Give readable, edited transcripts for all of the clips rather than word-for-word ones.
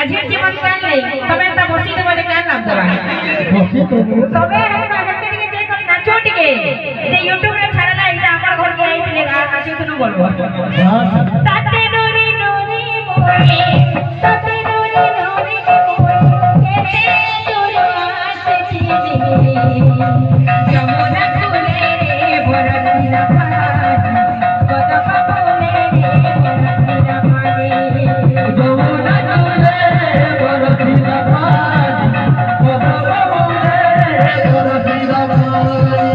আজির জীবন কাটলে তবে তা বসি দেবো কেন লাভ দেবা তবে আজকে দিকে যে কোন নাচো টিকে যে ইউটিউব রে ছাড়লা এটা আমার ঘর কে আইছিলে নাচি তুমি বলবো তাতে নরি নরি মোরে তাতে নরি নরি মোরে কেতে তোর আসছি যমুনা কুলে রে বরদিনা পাজি কদমা বলে রে বরদিনা পাজি যমুনা কুলে রে বরদিনা পাজি কদমা বলে রে বরদিনা পাজি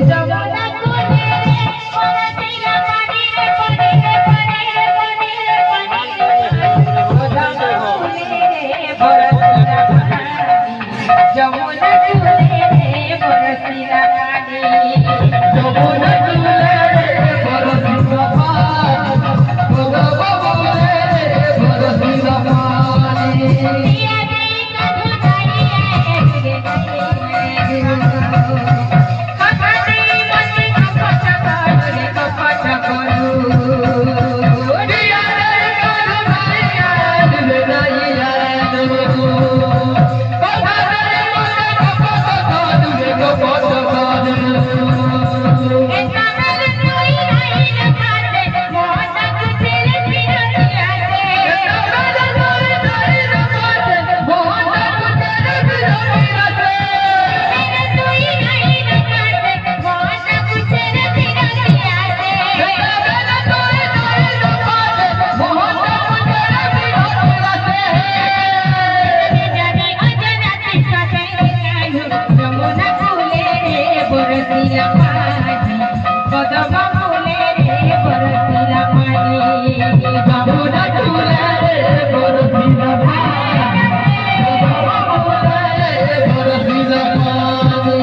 যমুনা কুলে রে বরদিনা পাজি রে পানি রে পানি রে পানি রে পানি কদমা বলে রে বরদিনা পাজি যমুনা কুলে রে বরদিনা পাজি যমুনা কুলে রে বরদিনা পাজি কদমা বলে রে বরদিনা পাজি দিয়া দেই কাঠু দাঁড়িয়ে রে কথা দেই মতি কথা করে কথা করু দিয়া দেই কাঠু দাঁড়িয়ে রে দাইয়া রে কথা দেই মতি কথা করে কথা করু এটা মেলে তুই নাই না কাটে মোটা কুছেলে ফিরতিয়া দে এটা মেলে তুই নাই না কাটে মোটা কুছেলে ফিরতিয়া দে মেলে তুই নাই না কাটে মোটা কুছেলে ফিরতিয়া দে এটা মেলে তুই নাই না কাটে মোটা কুছেলে ফিরতিয়া দে জানি অজানাতে সাথে আয়ু যমুনা কুলে রে বরদিলা পাজি কদমা বলে রে বরদিলা পাজি যমুনা কুলে রে বরদিলা পাজি কদমা বলে রে বরদিলা পাজি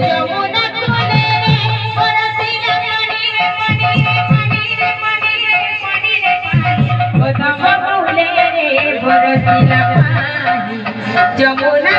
যমুনা কুলে রে বরদিলা পানি রে পানি রে পানি রে পানি রে পানি রে পানি কদমা বলে রে বরদিলা পাজি যমুনা